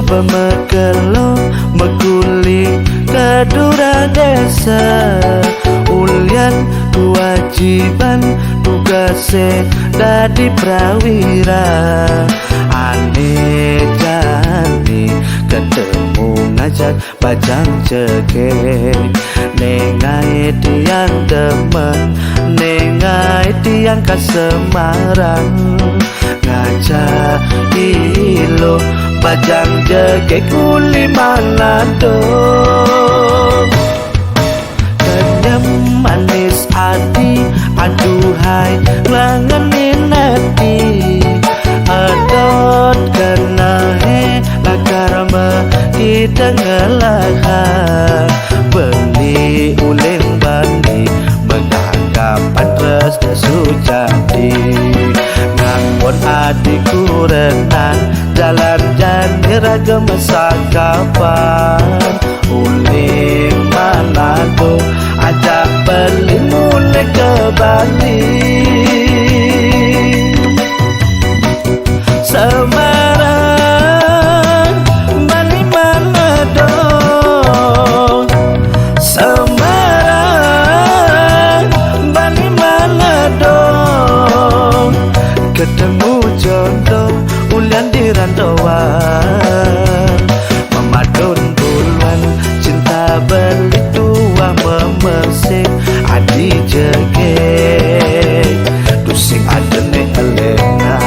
Bemekelo meguli kedura desa ulian kewajiban tugasnya dadi prawira aneh jani ketemu ngajak bajang cekek nengai tiang demen nengai tiang kasemarang ngajak ilo bajang jekek kuli Manado kenyam manis hati aduhai langenin hati adot kena lakarma kita ngelahan beli uling bani menanggapan resna sujati nganggon adikku renang jalan jani ragam sakapan uling Manado ajak beli mulai ke Bali Semarang Bali Manado Semarang Bali Manado ketemu jodoh ulian di rantauan memadun bulan cinta beli tua memesik adi jegek dusing adene elena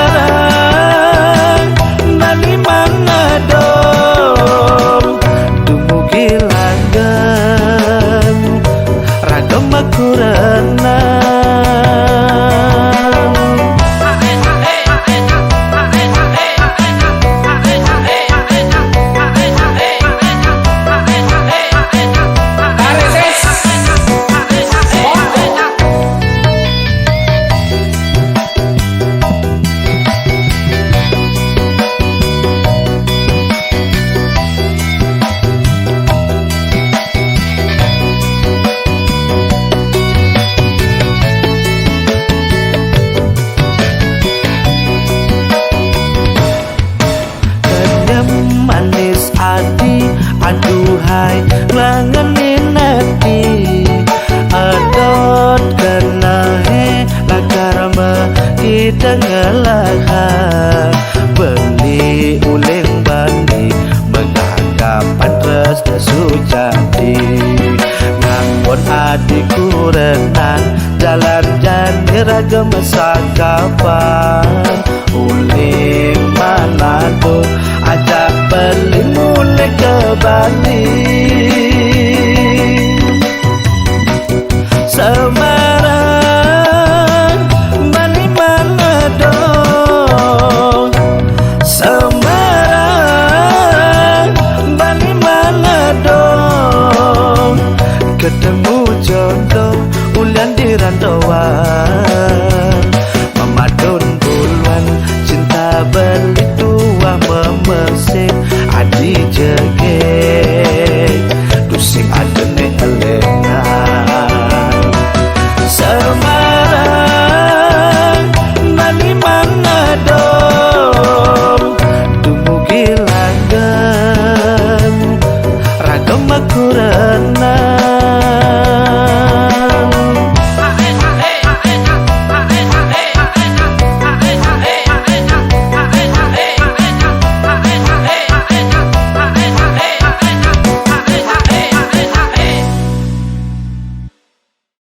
Semarang Bali Manado dumugi langgan ragam makurana manis hati aduhai langenin hati adot kena lakarma kita ngelahan beli uling bani menanggapan resna sujati nganggon adikku renang jalan jani ragam sakapan uling Manado ajak beli mulai ke Bali Semarang Bali Manado Semarang Bali Manado ketemu jodoh ulian di rantauan memadun bulan cinta beli tua memesik adi jegek dusing adene elena Semarang Bali Manado dumugi langgan ragam makuran